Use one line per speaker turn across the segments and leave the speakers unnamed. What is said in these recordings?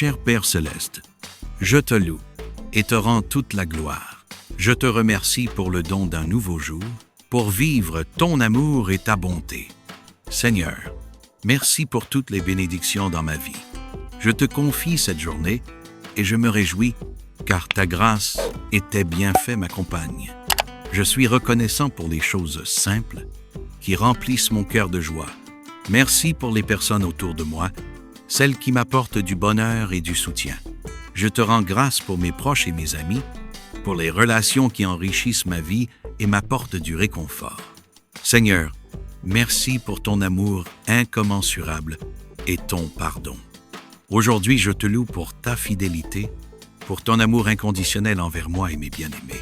Cher Père céleste, je te loue et te rends toute la gloire. Je te remercie pour le don d'un nouveau jour, pour vivre ton amour et ta bonté. Seigneur, merci pour toutes les bénédictions dans ma vie. Je te confie cette journée et je me réjouis car ta grâce et tes bienfaits m'accompagnent. Je suis reconnaissant pour les choses simples qui remplissent mon cœur de joie. Merci pour les personnes autour de moi, celles qui m'apportent du bonheur et du soutien. Je te rends grâce pour mes proches et mes amis, pour les relations qui enrichissent ma vie et m'apportent du réconfort. Seigneur, merci pour ton amour incommensurable et ton pardon. Aujourd'hui, je te loue pour ta fidélité, pour ton amour inconditionnel envers moi et mes bien-aimés.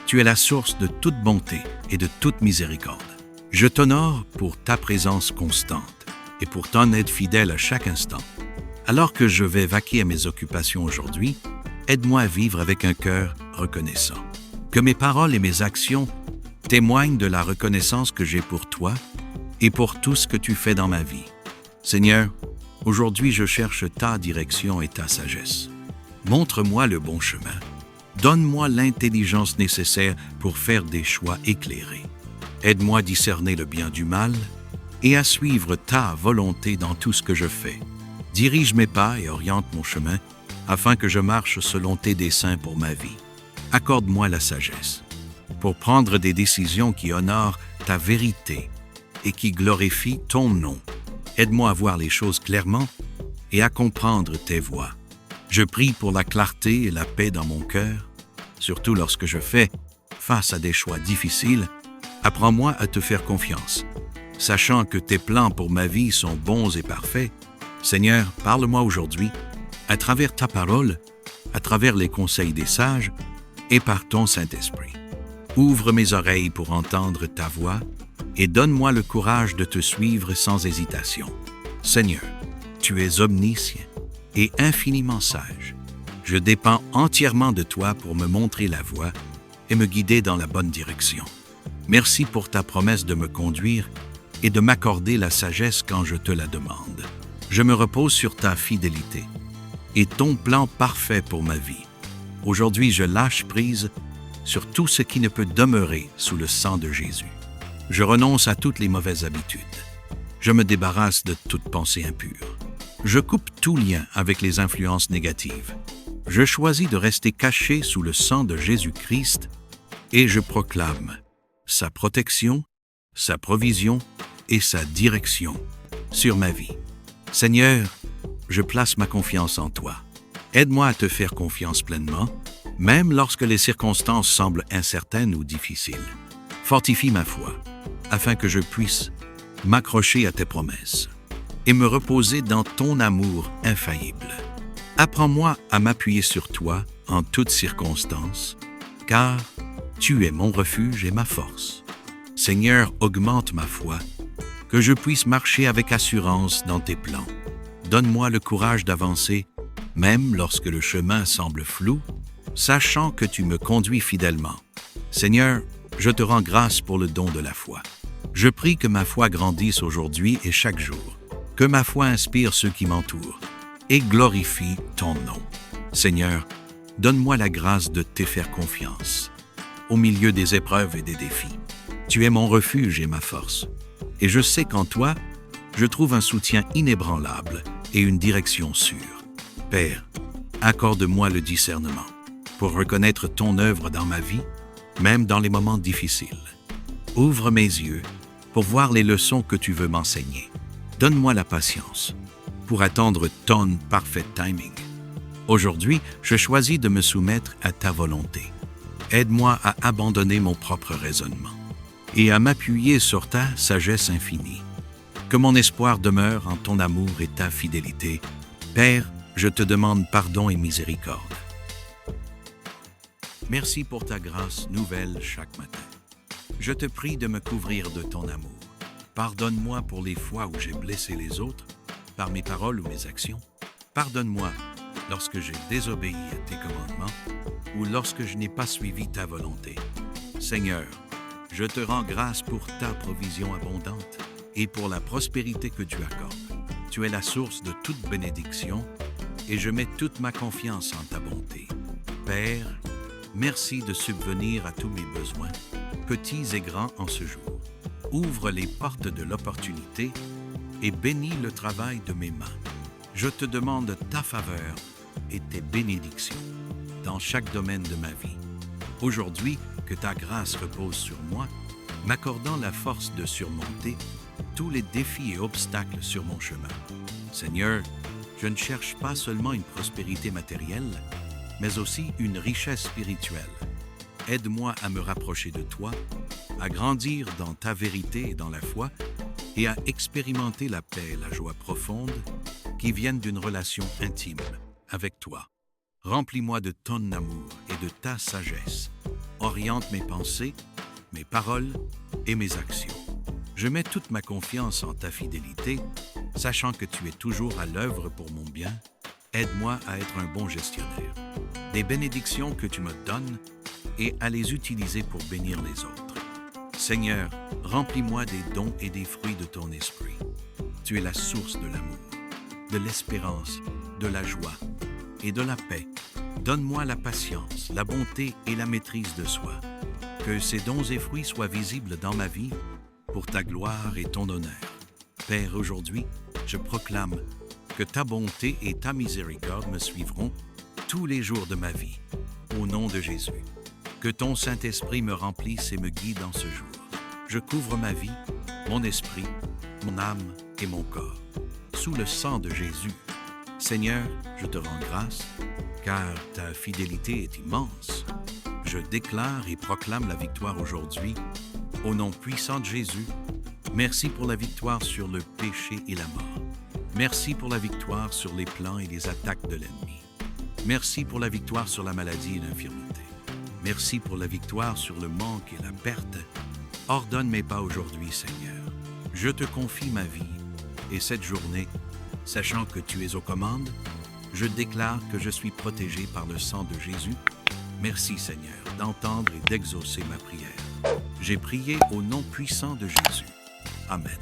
Tu es la source de toute bonté et de toute miséricorde. Je t'honore pour ta présence constante et pour ton aide fidèle à chaque instant. Alors que je vais vaquer à mes occupations aujourd'hui, aide-moi à vivre avec un cœur reconnaissant. Que mes paroles et mes actions témoignent de la reconnaissance que j'ai pour toi et pour tout ce que tu fais dans ma vie. Seigneur, aujourd'hui je cherche ta direction et ta sagesse. Montre-moi le bon chemin. Donne-moi l'intelligence nécessaire pour faire des choix éclairés. Aide-moi à discerner le bien du mal et à suivre ta volonté dans tout ce que je fais. Dirige mes pas et oriente mon chemin afin que je marche selon tes desseins pour ma vie. Accorde-moi la sagesse pour prendre des décisions qui honorent ta vérité et qui glorifient ton nom. Aide-moi à voir les choses clairement et à comprendre tes voies. Je prie pour la clarté et la paix dans mon cœur, surtout lorsque je fais face à des choix difficiles. Apprends-moi à te faire confiance, sachant que tes plans pour ma vie sont bons et parfaits. Seigneur, parle-moi aujourd'hui, à travers ta parole, à travers les conseils des sages et par ton Saint-Esprit. Ouvre mes oreilles pour entendre ta voix et donne-moi le courage de te suivre sans hésitation. Seigneur, tu es omniscient et infiniment sage. Je dépends entièrement de toi pour me montrer la voie et me guider dans la bonne direction. Merci pour ta promesse de me conduire et de m'accorder la sagesse quand je te la demande. Je me repose sur ta fidélité et ton plan parfait pour ma vie. Aujourd'hui, je lâche prise sur tout ce qui ne peut demeurer sous le sang de Jésus. Je renonce à toutes les mauvaises habitudes. Je me débarrasse de toute pensée impure. Je coupe tout lien avec les influences négatives. Je choisis de rester caché sous le sang de Jésus-Christ et je proclame sa protection, sa provision et sa direction sur ma vie. Seigneur, je place ma confiance en toi. Aide-moi à te faire confiance pleinement, même lorsque les circonstances semblent incertaines ou difficiles. Fortifie ma foi, afin que je puisse m'accrocher à tes promesses et me reposer dans ton amour infaillible. Apprends-moi à m'appuyer sur toi en toutes circonstances, car tu es mon refuge et ma force. Seigneur, augmente ma foi, que je puisse marcher avec assurance dans tes plans. Donne-moi le courage d'avancer, même lorsque le chemin semble flou, sachant que tu me conduis fidèlement. Seigneur, je te rends grâce pour le don de la foi. Je prie que ma foi grandisse aujourd'hui et chaque jour, que ma foi inspire ceux qui m'entourent et glorifie ton nom. Seigneur, donne-moi la grâce de te faire confiance au milieu des épreuves et des défis. Tu es mon refuge et ma force, et je sais qu'en toi, je trouve un soutien inébranlable et une direction sûre. Père, accorde-moi le discernement pour reconnaître ton œuvre dans ma vie, même dans les moments difficiles. Ouvre mes yeux pour voir les leçons que tu veux m'enseigner. Donne-moi la patience pour attendre ton parfait timing. Aujourd'hui, je choisis de me soumettre à ta volonté. Aide-moi à abandonner mon propre raisonnement et à m'appuyer sur ta sagesse infinie. Que mon espoir demeure en ton amour et ta fidélité. Père, je te demande pardon et miséricorde. Merci pour ta grâce nouvelle chaque matin. Je te prie de me couvrir de ton amour. Pardonne-moi pour les fois où j'ai blessé les autres, par mes paroles ou mes actions. Pardonne-moi lorsque j'ai désobéi à tes commandements ou lorsque je n'ai pas suivi ta volonté. Seigneur, je te rends grâce pour ta provision abondante et pour la prospérité que tu accordes. Tu es la source de toute bénédiction et je mets toute ma confiance en ta bonté. Père, merci de subvenir à tous mes besoins, petits et grands en ce jour. Ouvre les portes de l'opportunité et bénis le travail de mes mains. Je te demande ta faveur et tes bénédictions dans chaque domaine de ma vie. Aujourd'hui, que ta grâce repose sur moi, m'accordant la force de surmonter tous les défis et obstacles sur mon chemin. Seigneur, je ne cherche pas seulement une prospérité matérielle, mais aussi une richesse spirituelle. Aide-moi à me rapprocher de toi, à grandir dans ta vérité et dans la foi, et à expérimenter la paix et la joie profonde qui viennent d'une relation intime avec toi. Remplis-moi de ton amour et de ta sagesse. Oriente mes pensées, mes paroles et mes actions. Je mets toute ma confiance en ta fidélité, sachant que tu es toujours à l'œuvre pour mon bien. Aide-moi à être un bon gestionnaire des bénédictions que tu me donnes et à les utiliser pour bénir les autres. Seigneur, remplis-moi des dons et des fruits de ton esprit. Tu es la source de l'amour, de l'espérance, de la joie et de la paix. Donne-moi la patience, la bonté et la maîtrise de soi. Que ces dons et fruits soient visibles dans ma vie pour ta gloire et ton honneur. Père, aujourd'hui, je proclame que ta bonté et ta miséricorde me suivront tous les jours de ma vie. Au nom de Jésus, que ton Saint-Esprit me remplisse et me guide en ce jour. Je couvre ma vie, mon esprit, mon âme et mon corps sous le sang de Jésus. Seigneur, je te rends grâce, car ta fidélité est immense. Je déclare et proclame la victoire aujourd'hui. Au nom puissant de Jésus, merci pour la victoire sur le péché et la mort. Merci pour la victoire sur les plans et les attaques de l'ennemi. Merci pour la victoire sur la maladie et l'infirmité. Merci pour la victoire sur le manque et la perte. Ordonne mes pas aujourd'hui, Seigneur. Je te confie ma vie et cette journée, sachant que tu es aux commandes, je déclare que je suis protégé par le sang de Jésus. Merci, Seigneur, d'entendre et d'exaucer ma prière. J'ai prié au nom puissant de Jésus. Amen.